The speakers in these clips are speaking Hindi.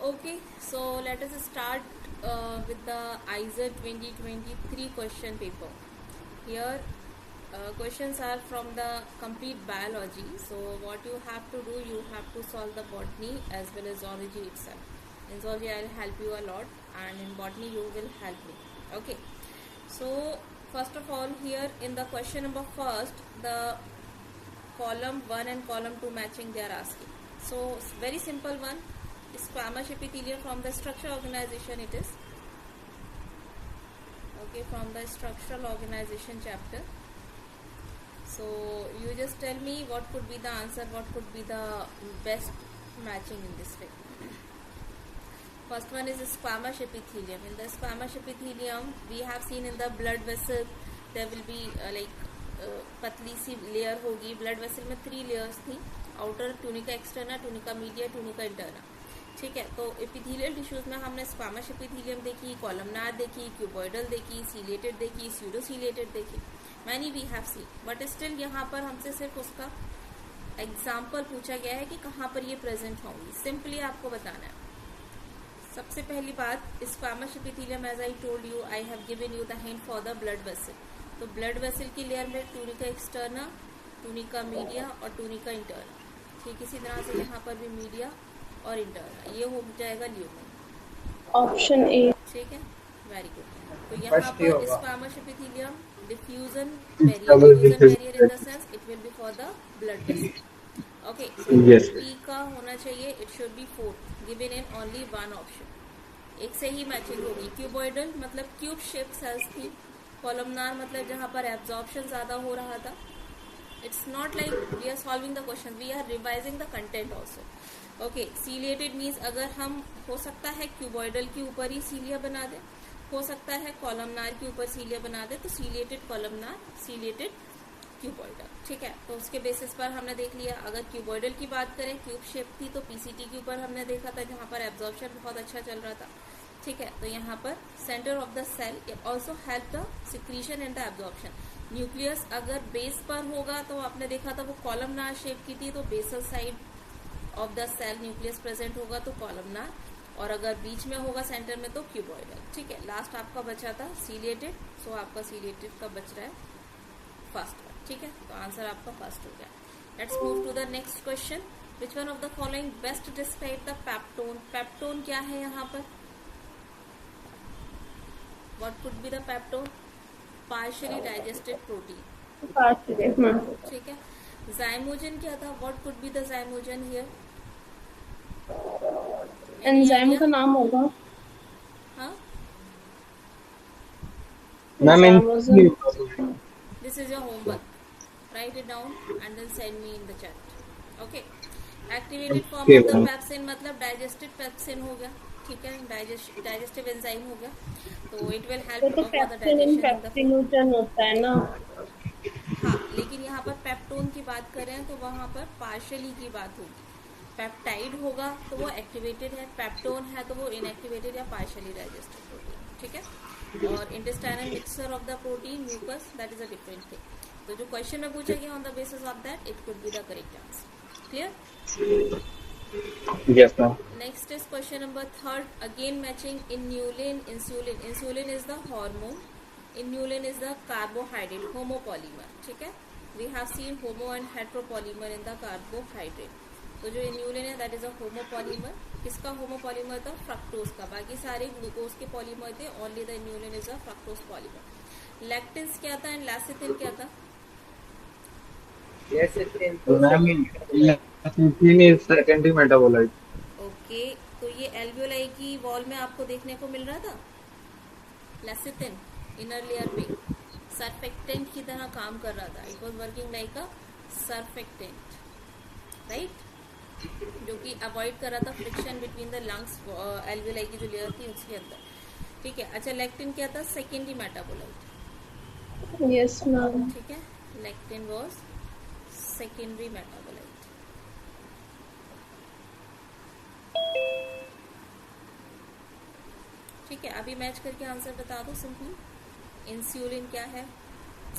Okay, so let us start with the ISET 2023 question paper. Here, questions are from the complete biology. So, what you have to do, you have to solve the botany as well as zoology itself. In zoology, I'll help you a lot, and in botany, you will help me. Okay, so first of all, here in the question number first, the column 1 and column 2 matching they are asking. So, very simple one. Squamous epithelium from the structural organization it is. Okay, from the structural organization chapter. So you just tell me what could be the answer, what could be the best matching in this way. First one is squamous epithelium. In the squamous epithelium, we have seen in the blood vessel there will be पतली सी लेयर होगी. ब्लड वेसल में 3 लेयर्स थी, outer, tunica externa, tunica media, tunica interna. ठीक है, तो एपिथेलियल टिश्यूज में हमने स्क्वामस एपिथेलियम देखी, कॉलमनार देखी, क्यूबॉइडल देखी, सीलेटेड देखी, स्यूडोसीलेटेड देखी. Many we have see, but still यहाँ पर हमसे सिर्फ उसका एग्जाम्पल पूछा गया है कि कहाँ पर ये प्रेजेंट होंगी. सिंपली आपको बताना है. सबसे पहली बात, squamous epithelium as I told you, I have given you the hint for the blood vessel. तो ब्लड वेसल की लेयर में ट्यूनिका एक्सटर्ना, ट्यूनिका मीडिया और ट्यूनिका इंटरना. ठीक, इसी तरह से यहाँ पर भी मीडिया और इंटरना. ये हो जाएगा ल्यूमेन. Option A. ठीक है, वेरी गुड. तो यहाँ पर squamous epithelium diffusion barrier in the sense it will be for the blood vessel. Okay, B का होना चाहिए, it should be 4 given in only one option. एक से ही मैचिंग होगी. क्यूबॉइडल मतलब क्यूब शेप सेल्स थी. कॉलमनार मतलब जहाँ पर एब्जॉर्प्शन ज्यादा हो रहा था. It's not like we are solving the question, we are revising the content also. Okay, ciliated means अगर हम हो सकता है क्यूबॉइडल के ऊपर ही सीलिया बना दे, हो सकता है कॉलमनार के ऊपर सीलिया बना दे, तो सीलिएटेड कॉलमनार, सीलिएटेड क्यूबॉइडल. ठीक है, तो उसके बेसिस पर हमने देख लिया. अगर क्यूबॉइडल की बात करें, क्यूब शेप थी, तो पीसीटी के ऊपर हमने देखा था जहाँ पर एब्जॉर्प्शन बहुत अच्छा चल रहा था. ठीक है, तो यहाँ पर centre of the cell also help the secretion and the absorption. Nucleus अगर बेस पर होगा तो आपने देखा था वो कॉलमनार शेप की थी, तो basal side of the cell nucleus present होगा तो कॉलमनार, और अगर बीच में होगा सेंटर में तो क्यूबॉइडल. ठीक है, लास्ट आपका बचा था सीलिएटेड. सो आपका सीलिएटेड का बच रहा है फर्स्ट वन. ठीक है, तो आंसर आपका फर्स्ट हो गया. Let's move to the next question. Which one of the following best describe the peptone. Peptone क्या है यहाँ पर? What could be the peptone? Partially digested protein. ठीक है, जाइमोजन क्या था? What could be the zymogen here? Enzyme का नाम होगा. हाँ, this is your homework. Write it down and then send me in the chat. Okay. Activated form of the pepsin मतलब digestive pepsin हो गया. ठीक है, digestive enzyme हो गया, तो it will help for the digestion. होता है ना. हाँ, लेकिन यहाँ पर पेप्टोन की बात करें तो वहाँ पर पार्शियली की बात होगी. पेप्टाइड होगा तो वो एक्टिवेटेड है, पेप्टोन है तो वो इनएक्टिवेटेड या पार्शियली डाइजेस्टेड प्रोटीन. ठीक है, और intestinal mixture of the protein mucus, that is a different thing. तो जो क्वेश्चन में पूछा गया on the basis of that it could be the correct answer. Clear? Yes, ma'am. Next is question number 3. Again matching inulin, insulin. Insulin is the hormone. Inulin is the carbohydrate, homopolymer. ठीक है, we have seen homo and heteropolymer in the carbohydrate. तो जो इन्यूलिन है दैट इज अ होमोपॉलीमर. किसका होमोपॉलीमर था? फ्रक्टोज का. बाकी सारे ग्लूकोज के पॉलीमर थे, only the inulin is a fructose polymer. Lectins क्या था एंड लैसिथिन क्या था? Lecithin is secondary metabolite. Okay, तो ये एल्वियोलाई की वॉल में आपको देखने को मिल रहा था. लैसिथिन इनर लेयर पे सर्फेक्टेंट की तरह काम कर रहा था. It was working like a surfactant, right, जो कि अवॉइड कर रहा था friction between the lungs, alveoli की जो लेयर थी उसके अंदर. ठीक है, अच्छा, लेक्टिन क्या था? Secondary metabolite. Yes ma'am. ठीक है, लेक्टिन वाज सेकेंडरी मेटाबोलाइट. ठीक है, अभी मैच करके आंसर बता दो सिंपली. इंसुलिन क्या है?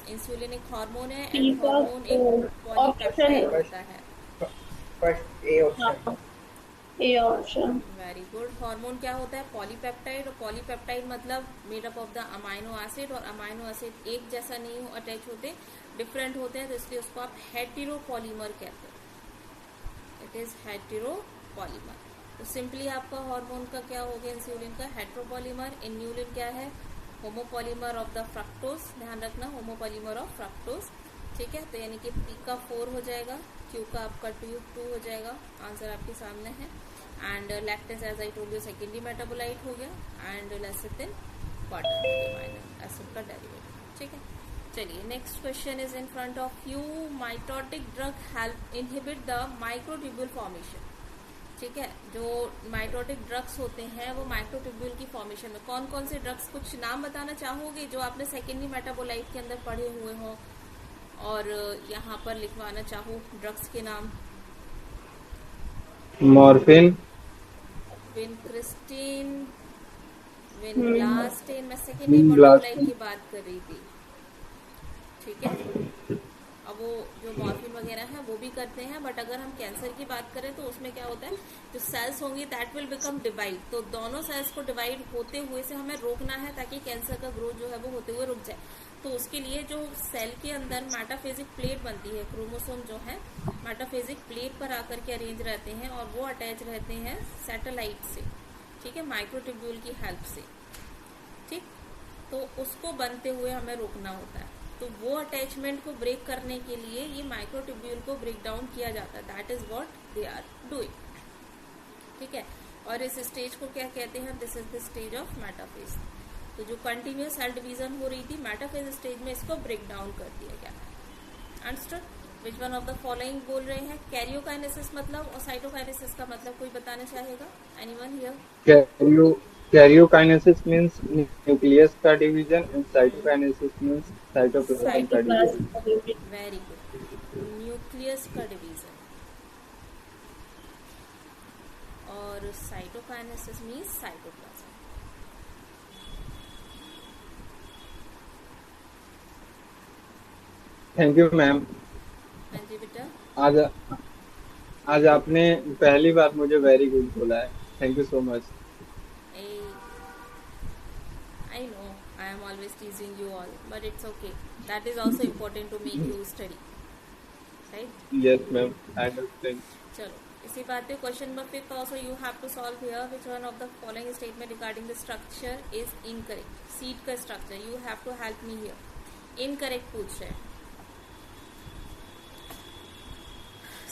इंसुलिन एक हार्मोन है एंड हार्मोन एक पॉलीपेप्टाइड होता है. First A option. A option. Very good. Hormone क्या होता है? पॉलीपेप्टाइड, और पॉलीपेप्टाइड मतलब made up of the amino acid, और अमाइनो एसिड एक जैसा नहीं हो अटैच होते, डिफरेंट होते हैं, तो इसलिए उसको आप हेटेरोपॉलीमर कहते हैं। It is heteropolymer. तो सिंपली आपका हार्मोन का क्या हो गया? इंसुलिन का हेटेरोपॉलीमर। इन्यूलिन क्या है? Homopolymer of the fructose. ध्यान रखना, होमोपॉलीमर ऑफ फ्रक्टोज। ठीक है, तो यानी कि पी का 4 हो जाएगा, क्यू का आपका 2 हो जाएगा। आंसर आपके सामने है। And lactase as I told you secondary metabolite हो गया। And lecithin quaternary amino acid का डेरिवेटिव। ठीक है, चलिए next question is in front of you. Mitotic drug help inhibit the microtubule formation. ठीक है, जो माइटोटिक ड्रग्स होते हैं वो माइक्रोट्यूब्यूल की फॉर्मेशन में, कौन कौन से ड्रग्स, कुछ नाम बताना चाहोगे जो आपने सेकेंडरी मेटाबोलाइट के अंदर पढ़े हुए हों, और यहाँ पर लिखवाना चाहो ड्रग्स के नाम? Morphine, vincristine, vinblastine. मैं सेकेंडरी मेटाबोलाइट ब्लास्टिन। की बात कर रही थी। ठीक है, अब वो जो मॉर्फिन वगैरह है वो भी करते हैं, बट अगर हम कैंसर की बात करें तो उसमें क्या होता है, जो सेल्स होंगी दैट विल बिकम डिवाइड, तो दोनों सेल्स को डिवाइड होते हुए से हमें रोकना है ताकि कैंसर का ग्रोथ जो है वो होते हुए रुक जाए। तो उसके लिए जो सेल के अंदर मेटाफेजिक प्लेट बनती है, क्रोमोसोम जो है मेटाफेजिक प्लेट पर आकर के अरेंज रहते हैं, और वो अटैच रहते हैं सैटेलाइट से। ठीक है, माइक्रोट्यूब्यूल की हेल्प से। ठीक, तो उसको बनते हुए हमें रोकना होता है। तो वो अटैचमेंट को ब्रेक करने के लिए ये माइक्रोट्यूब्यूल को ब्रेक डाउन किया जाता है। That is what they are doing. ठीक है, और इस स्टेज को क्या कहते हैं? This is the stage of metaphase. तो जो कंटिन्यूस सेल डिवीजन हो रही थी मेटाफेज स्टेज में, इसको ब्रेक डाउन कर दिया गया है। Understood? Which one of the following बोल रहे हैं? कैरियोकाइनेसिस मतलब और साइटोकाइनेसिस का मतलब कोई बताना चाहेगा? Anyone here? Karyokinesis means nucleus का division and cytokinesis means cytoplasm का division. Cytoplasm. Very good. Nucleus का डिवीजन, और cytokinesis means cytoplasm. Thank you ma'am. हाँ जी बेटा। आज आज आपने पहली बार मुझे वेरी गुड बोला है। Thank you so much. I know I am always teasing you all, but it's okay. That is also important to make you study, right? Yes ma'am, I understand. चलो, इसी बात पे question number 5 also you have to solve here. Which one of the following statement regarding the structure is incorrect? Seed का structure, you have to help me here. Incorrect पूछ रहे हैं,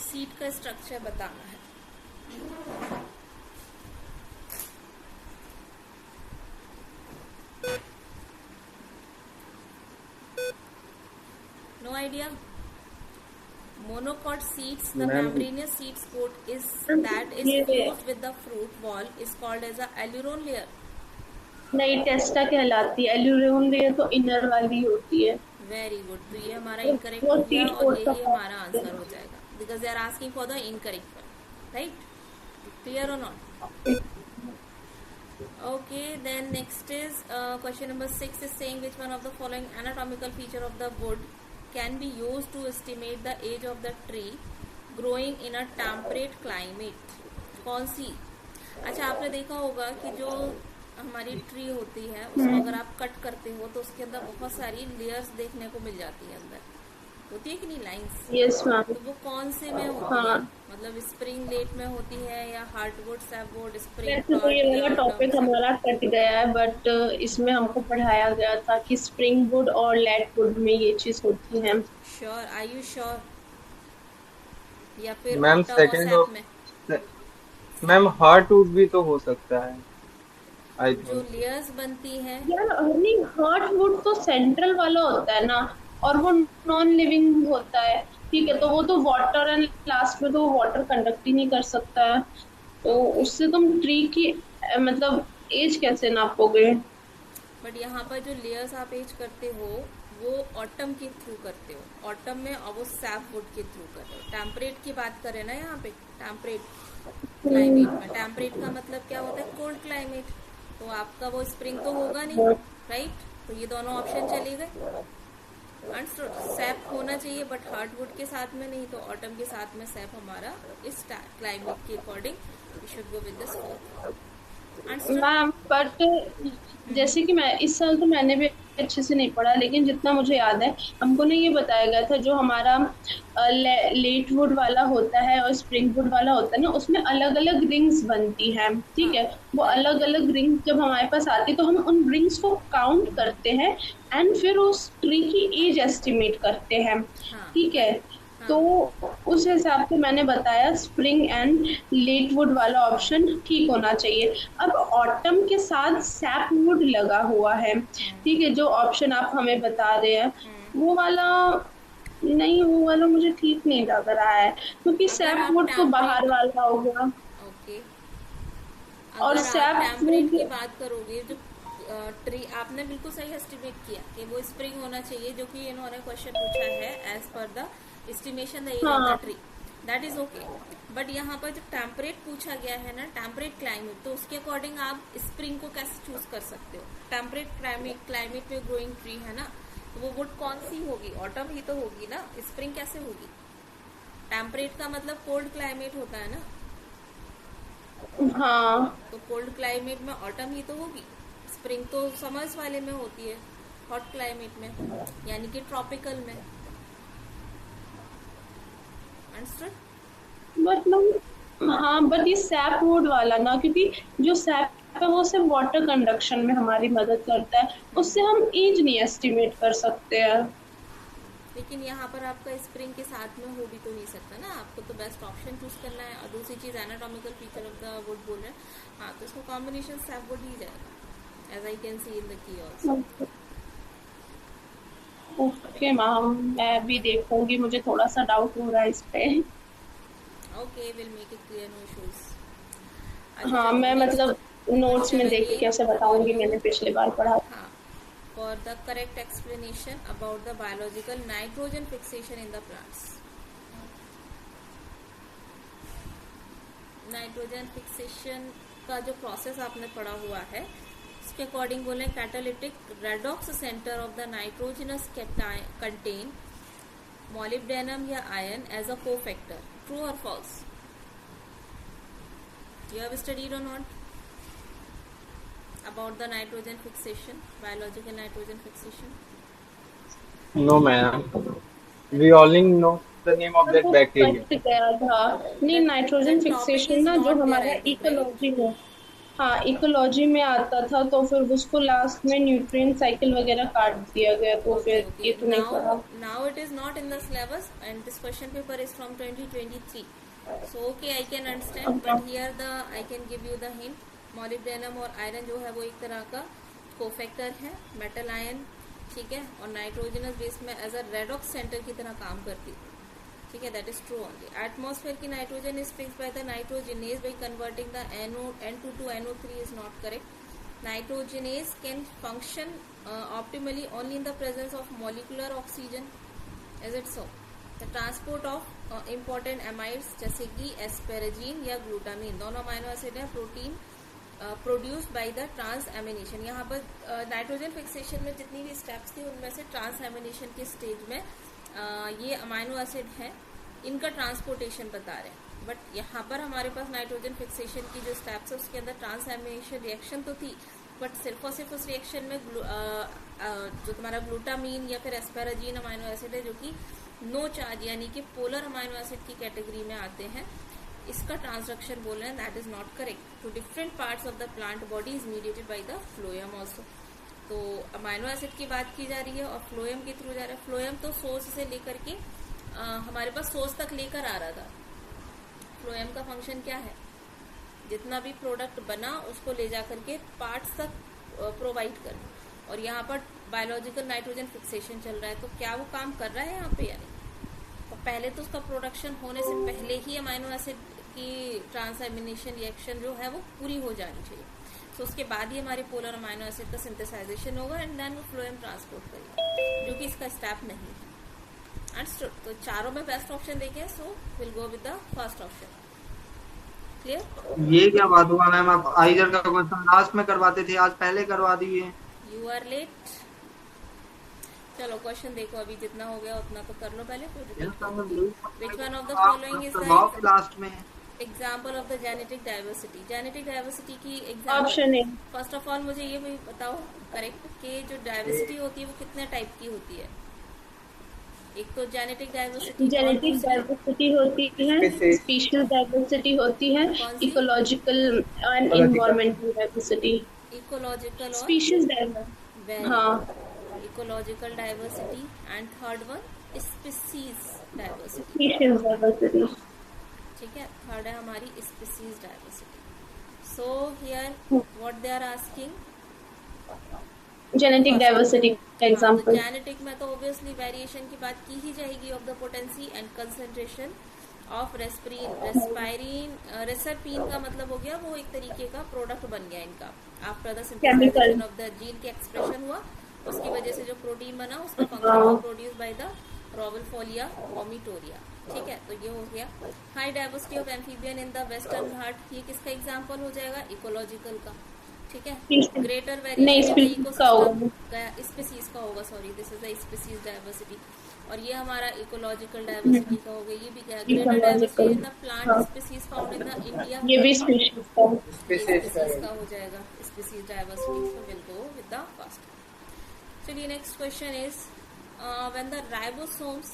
सीड का स्ट्रक्चर बताना है। No idea? Monocot seeds, the Ma'am. membranous seed coat is that is fused with the fruit wall is called as a alluron layer. नहीं, टेस्टा कहलाती है। एल्यूरोन लेयर तो इनर वाली होती है। वेरी गुड, तो ये हमारा इनकरेक्ट हो गया और यही हमारा आंसर हो जाएगा, because they are asking for the incorrect one, right? Clear और not? Okay, then next is question number 6 is saying which one of the following anatomical feature of the wood can be used to estimate the age of the tree growing in a temperate climate? कौन सी? अच्छा, आपने देखा होगा कि जो हमारी ट्री होती है उसको अगर आप कट करते हो तो उसके अंदर बहुत सारी लेयर्स देखने को मिल जाती है, अंदर होती है कि नहीं, लाइंस? Yes ma'am. तो वो कौन से में होती है? मतलब स्प्रिंग लेट में होती है या हार्डवुड, सैपवुड, स्प्रिंग? वैसे तो ये वाला टॉपिक हमारा कट गया है, बट इसमें हमको पढ़ाया गया था कि स्प्रिंग वुड और लेट वुड में ये चीज होती है। श्योर? Are you sure? या फिर मैम सेकंड में मैम हार्डवुड भी तो हो सकता है, आई जो थिंक। लेयर्स बनती हैं? यार अर्निंग हार्डवुड तो सेंट्रल वाला होता है ना, और वो नॉन लिविंग होता है। ठीक है, तो वो तो वाटर एंड लास्ट में तो वो वाटर कंडक्ट ही नहीं कर सकता है, तो उससे तुम ट्री की मतलब एज कैसे नापोगे? बट यहाँ पर जो लेयर्स आप एज करते हो वो ऑटम के थ्रू करते हो, ऑटम में, और वो सैपवुड के थ्रू करते हो। टेम्परेट की बात करें ना यहाँ पे, टेम्परेट क्लाइमेट में, टेम्परेट का मतलब क्या होता है? Cold climate. तो आपका वो स्प्रिंग तो होगा नहीं, राइट? तो ये दोनों ऑप्शन चले गए। सैप होना चाहिए बट हार्डवुड के साथ में नहीं, तो ऑटम के साथ में सैप हमारा इस क्लाइमेट के according we should go with this. Ma'am but जैसे कि मैं इस साल तो मैंने भी अच्छे से नहीं पढ़ा, लेकिन जितना मुझे याद है हमको ना ये बताया गया था जो हमारा लेट वुड वाला होता है और स्प्रिंग वुड वाला होता है ना, उसमें अलग अलग रिंग्स बनती हैं, ठीक है। वो अलग अलग रिंग्स जब हमारे पास आती है तो हम उन रिंग्स को काउंट करते हैं एंड फिर उस ट्री की एज एस्टिमेट करते हैं, ठीक है। तो उस हिसाब से मैंने बताया स्प्रिंग एंड लेट वुड वाला ऑप्शन ठीक होना चाहिए। अब ऑटम के साथ सैप वुड लगा हुआ है, ठीक है, जो ऑप्शन आप हमें बता रहे हैं वो वाला नहीं, वो वाला मुझे ठीक नहीं लग रहा है, क्योंकि सैप वुड तो बाहर वाला होगा। ओके, और सैप टेम्परेट की बात करोगे, जो ट्री आपने बिल्कुल सही एस्टिमेट किया कि वो स्प्रिंग होना चाहिए, जो कि इन्होंने क्वेश्चन पूछा है as per the estimation the age of the tree, that is okay. But यहाँ पर जब टेम्परेट पूछा गया है ना, टेम्परेट क्लाइमेट, तो उसके अकॉर्डिंग आप स्प्रिंग को कैसे चूज कर सकते हो? टेम्परेट क्लाइमेट में ग्रोइंग ट्री है ना, तो वो वुड कौन सी होगी? ऑटम ही तो होगी ना, स्प्रिंग कैसे होगी? टेम्परेट का मतलब कोल्ड क्लाइमेट होता है ना, हाँ, तो कोल्ड क्लाइमेट में ऑटम ही तो होगी। स्प्रिंग तो समर्स वाले में होती है, हॉट क्लाइमेट में, यानी कि ट्रॉपिकल में। अंडरस्टूड? मतलब हाँ, बट ये सैप वुड वाला ना, क्योंकि जो सैप है वो सिर्फ वाटर कंडक्शन में हमारी मदद करता है, उससे हम एज नहीं एस्टिमेट कर सकते हैं। लेकिन यहाँ पर आपका स्प्रिंग के साथ में हो भी तो नहीं सकता ना, आपको तो बेस्ट ऑप्शन चूज करना है। और दूसरी चीज anatomical feature of the wood बोल रहे हैं, हाँ, तो इसको कॉम्बिनेशन सैप वुड ही जाएगा, as I can see in the key also. Okay ma'am, मैं भी देखूंगी, मुझे थोड़ा सा डाउट हो रहा है इस पे। Okay, will make it clear, no issues. हाँ, मैं मतलब नोट्स में देख के कैसे बताऊंगी, मैंने पिछली बार पढ़ा। हाँ, for the correct explanation about the biological nitrogen fixation in the plants. Nitrogen fixation का जो प्रोसेस आपने पढ़ा हुआ है, उसके अकॉर्डिंग बोले catalytic redox centre of the nitrogenase contain molybdenum या iron as a cofactor, true और false? You have studied or not about the nitrogen fixation, biological nitrogen fixation? No, ma'am. We only know the name of that bacteria. गया था नहीं, नाइट्रोजन फिक्सेशन ना जो हमारा इकोलॉजी में, हाँ, इकोलॉजी में आता था, तो फिर उसको लास्ट में न्यूट्रिएंट साइकिल वगैरह काट दिया गया, तो फिर ये तो नहीं पढ़ा। Now it is not in the syllabus and this question paper is from 2023. So okay, I can understand, but here I can give you the hint. Molybdenum और आयरन जो है वो एक तरह का कोफैक्टर है, मेटल आयन, ठीक है, और नाइट्रोजनस बेस में एज अ रेडॉक्स सेंटर की तरह काम करती है, ठीक है, that is true only. Atmosphere की nitrogen is fixed by the nitrogenase by converting the N2 to NO3 is not correct. Nitrogenase can function optimally only in the presence of molecular oxygen, is it so? The transport of important amides जैसे कि एस्पेरेजिन या ग्लूटामिन, दोनों अमाइनो एसिड है, protein produced by the transamination. यहाँ पर नाइट्रोजन फिक्सेशन में जितनी भी स्टेप्स थी उनमें से ट्रांस एमिनेशन के स्टेज में ये अमाइनो एसिड है, इनका ट्रांसपोर्टेशन बता रहे हैं। बट यहाँ पर हमारे पास नाइट्रोजन फिक्सेशन की जो स्टेप्स है उसके अंदर ट्रांस एमिनेशन रिएक्शन तो थी, बट सिर्फ और सिर्फ उस रिएक्शन में जो तुम्हारा ग्लूटामीन या फिर एस्पेराजीन अमाइनो एसिड है, जो कि नो चार्ज यानी कि पोलर अमाइनो एसिड की कैटेगरी में आते हैं, इसका ट्रांसडक्शन बोल रहे हैं, that is not correct. To different parts of the plant body is mediated by the phloem also. तो अमाइनो एसिड की बात की जा रही है और फ्लोएम के थ्रू जा रहा है। फ्लोएम तो सोर्स से लेकर के हमारे पास सोर्स तक लेकर आ रहा था। फ्लोएम का फंक्शन क्या है? जितना भी प्रोडक्ट बना उसको ले जा करके पार्ट्स तक प्रोवाइड करना, और यहाँ पर बायोलॉजिकल नाइट्रोजन फिक्सेशन चल रहा है, तो क्या वो काम कर रहा है यहाँ पे या नहीं? तो पहले तो उसका प्रोडक्शन होने से पहले ही अमाइनो एसिड की ट्रांसएमिनेशन रिएक्शन जो है वो पूरी हो जानी चाहिए, तो उसके बाद ही हमारे पोलर अमाइनो एसिड का सिंथेसाइजेशन होगा एंड देन वो फ्लोएम ट्रांसपोर्ट करेगा, जो कि इसका स्टेप नहीं है। अंडरस्टूड? तो चारों में बेस्ट ऑप्शन देखें, सो will go with the first option. Clear? ये क्या बात हुआ मैम, आप आइजर का क्वेश्चन लास्ट में करवाते थे, आज पहले करवा दिए। You are late. चलो क्वेश्चन देखो, अभी जितना हो गया उतना तो कर लो पहले, फिर Yes, रिपीट I'm करो। doing. Which one of the आप फॉलोइंग इज करवाओ द कि लास्ट में example of the genetic diversity? Genetic diversity की example, option A. First of all मुझे ये भी बताओ करेक्ट कि जो डाइवर्सिटी होती है वो कितने टाइप की होती है? एक तो जेनेटिक डाइवर्सिटी, जेनेटिक डाइवर्सिटी होती है, स्पीशीज डाइवर्सिटी होती है, कौन सी? Ecological and environmental diversity. Ecological और स्पीशीज डाइवर्सिटी, वेरी हाँ, ecological diversity, and third one species diversity. Species diversity. ठीक है, थर्ड है हमारी species diversity. So here what they are asking, genetic diversity का एग्जांपल। जेनेटिक में तो ऑब्वियसली वेरिएशन की बात की ही जाएगी of the potency and concentration of reserpine का मतलब हो गया वो एक तरीके का प्रोडक्ट बन गया इनका after the synthesization of the gene के एक्सप्रेशन हुआ, उसकी वजह से जो प्रोटीन बना उसका function was produce by the Rauvolfia vomitoria. ठीक है, तो ये हो गया। High diversity of amphibian in the Western घाट, ये किसका एग्जांपल हो जाएगा? इकोलॉजिकल का। ठीक है, ग्रेटर वेरिएशन स्पीसीज का होगा, sorry this is the species diversity. और ये हमारा इकोलॉजिकल डाइवर्सिटी का हो गया, ये भी क्या? Greater diversity in the plant species found in the India, ये भी स्पीशीज का। स्पीसीज का हो जाएगा species diversity. So will go with the first. चलिए next question is when the ribosomes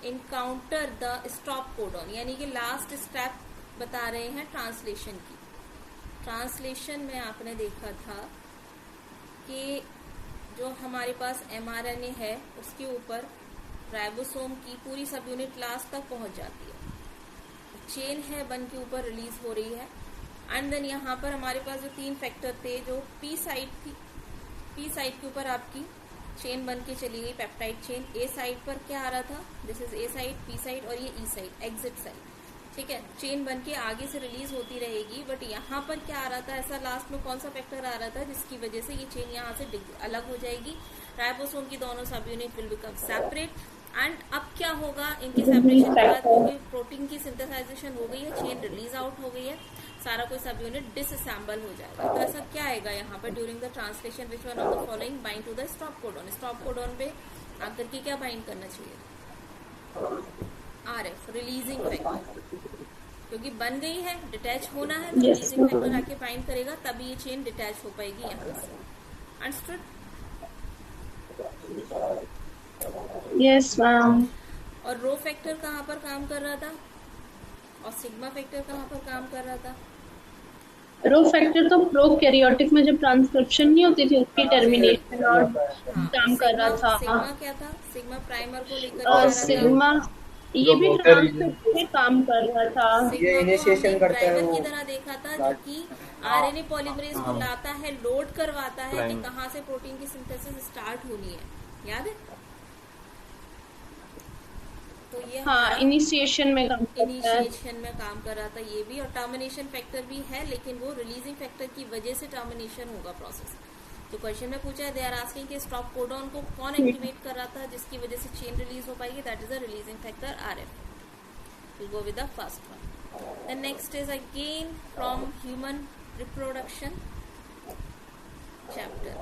encounter the stop codon, यानी कि लास्ट स्टेप बता रहे हैं ट्रांसलेशन की। ट्रांसलेशन में आपने देखा था कि जो हमारे पास mRNA है उसके ऊपर राइबोसोम की पूरी सब यूनिट लास्ट तक पहुंच जाती है, चेन है बन के ऊपर रिलीज हो रही है। एंड देन यहाँ पर हमारे पास जो 3 फैक्टर थे, जो पी साइड थी, पी साइड के ऊपर आपकी चेन बन के चली गई पेप्टाइड चेन। ए साइड पर क्या आ रहा था? This is a side, P side, और ये ई साइड एग्जिट साइड। ठीक है, चेन बन के आगे से रिलीज होती रहेगी, बट यहाँ पर क्या आ रहा था? ऐसा लास्ट में कौन सा फैक्टर आ रहा था जिसकी वजह से ये चेन यहाँ से अलग हो जाएगी? राइबोसोम की दोनों सब unit will become separate. And अब क्या होगा इनके सेपरेशन के बाद? क्योंकि प्रोटीन की सिंथेसाइजेशन हो गई है, चेन रिलीज आउट हो गई है, सारा कोई सब यूनिट डिसअसेंबल हो जाएगा। तो ऐसा क्या आएगा यहाँ पर? During the translation which one of the following bind to the stop codon? Stop codon पे आकर के क्या बाइंड करना चाहिए? RF, रिलीजिंग फैक्टर, क्योंकि बन गई है, डिटैच होना है, तो रिलीजिंग फैक्टर आके बाइंड करेगा, तभी ये चेन डिटैच हो पाएगी यहाँ से। अंडरस्टूड? Yes ma'am. और रो फैक्टर कहाँ पर काम कर रहा था और सिग्मा फैक्टर कहाँ पर काम कर रहा था? रो फैक्टर तो प्रोकैरियोटिक में जब ट्रांसक्रिप्शन नहीं होती थी उसकी टर्मिनेशन और काम कर रहा था। सिग्मा क्या था? सिग्मा प्राइमर को लेकर और सिग्मा ये भी ट्रांसक्रिप्शन में काम कर रहा था। ये इनिशिएशन करता है, ड्राइवर की तरह देखा था, जो कि आरएनए पॉलीमरेज को लाता है, लोड करवाता है कि कहाँ से प्रोटीन की सिंथेसिस स्टार्ट होनी है, याद है? तो ये हाँ, इनिशिएशन में काम कर रहा था ये भी, और टर्मिनेशन फैक्टर भी है, लेकिन वो रिलीजिंग फैक्टर की वजह से टर्मिनेशन होगा प्रोसेस। तो क्वेश्चन में पूछा है, दे आर आस्किंग कि स्टॉप कोडॉन को कौन एक्टिवेट कर रहा था जिसकी वजह से चेन रिलीज हो पाएगी? That is a releasing factor RF। Will go with the first one. The next is again from human reproduction chapter.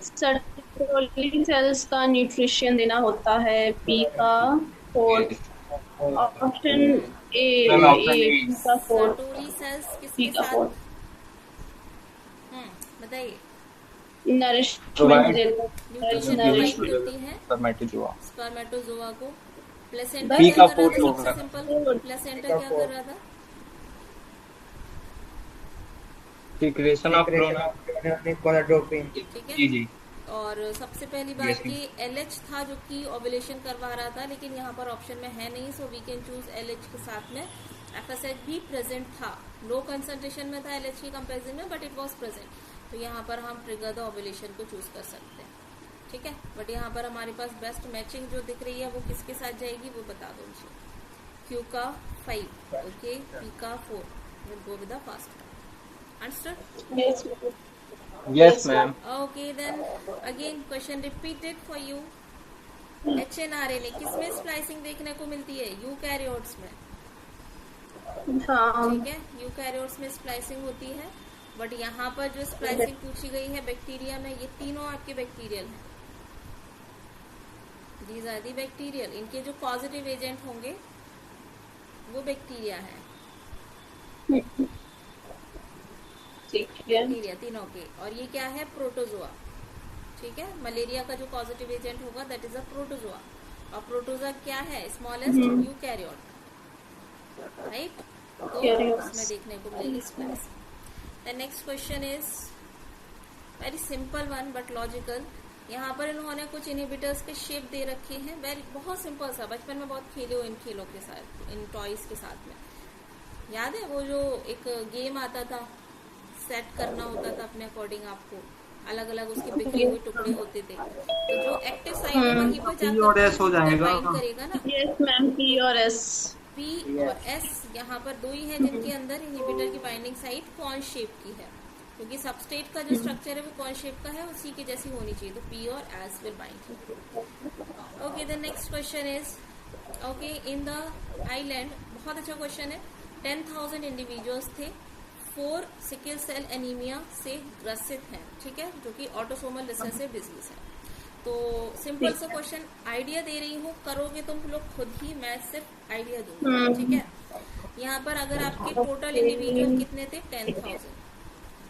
Circulating cells का न्यूट्रिशन देना होता है, पी का 4, ऑप्शन ए का 4, सर्टोली सेल्स पी किसके का 4 साथ? बताइए। नरिशमेंट देता न्यूट्रिशन है, प्रोवाइड करती है स्पर्मेटोजोआ स्पर्मेटोजोआ को। प्लेसेंटा पी क्या का कर रहा था? 4 सबसे सिंपल, प्लेसेंटा क्या कर रहा था? Secretion of gonadotropin. ठीक है, जी जी। और सबसे पहली बात कि LH था जो कि ओव्यूलेशन करवा रहा था, लेकिन यहाँ पर ऑप्शन में है नहीं, so we can choose LH के साथ में FSH भी प्रेजेंट था, लो कंसंट्रेशन में था LH के कंपेरिजन में, बट इट वाज प्रेजेंट। तो यहाँ पर हम ट्रिगर द ओव्यूलेशन को चूज कर सकते हैं। ठीक है, बट यहाँ पर हमारे पास बेस्ट मैचिंग जो दिख रही है वो किसके साथ जाएगी वो बता दो मुझे। Q का 5, ओके, P का 4, will go with the first. Understood? Yes ma'am. Okay, then again question repeated for you. HNRNA किसमें स्प्लाइसिंग देखने को मिलती है? यूकैरियोट्स में। हाँ, ठीक है, यूकैरियोट्स में स्प्लाइसिंग होती है, बट यहाँ पर जो स्प्लाइसिंग पूछी गई है बैक्टीरिया में, ये तीनों आपके बैक्टीरियल हैं। These are the bacterial. इनके जो पॉजिटिव एजेंट होंगे वो बैक्टीरिया है, ठीक है। बैक्टीरिया तीनों के। और ये क्या है? प्रोटोजोआ। ठीक है, मलेरिया का जो पॉजिटिव एजेंट होगा दैट इज अ प्रोटोजोआ। और प्रोटोजोआ क्या है? Smallest eukaryote, right? तो उसमें देखने को मिलेगी splice. The next question is very simple one but logical. यहाँ पर इन्होंने कुछ इनहिबिटर्स के शेप दे रखे हैं, वेरी बहुत सिंपल सा। बचपन में बहुत खेले हो इन खेलों के साथ, इन टॉयज के साथ में। याद है वो जो एक गेम आता था, सेट करना होता था अपने अकॉर्डिंग, आपको अलग अलग उसके बिखरे हुए टुकड़े होते थे। तो जो एक्टिव साइड है वहीं पर जाकर हो जाएगा बाइंड करेगा ना। यस मैम, पी और एस। पी और एस यहाँ पर दो ही है जिनके अंदर इनहिबिटर की बाइंडिंग साइट कॉन शेप की है, क्योंकि सबस्ट्रेट का जो स्ट्रक्चर है वो कॉन शेप का है, उसी के जैसी होनी चाहिए। तो पी और S will bind. Okay, the next question is okay, in the island, बहुत अच्छा क्वेश्चन है। 10,000 इंडिविजुअल्स थे, 4 सिकल सेल एनीमिया से ग्रसित हैं, ठीक है, जो कि ऑटोसोमल रिसेसिव डिजीज है। तो सिंपल सा क्वेश्चन, आइडिया दे रही हूँ, करोगे तुम लोग खुद ही, मैं सिर्फ आइडिया दूंगी, ठीक है। यहाँ पर अगर आपके टोटल इंडिविजुअल कितने थे? 10,000।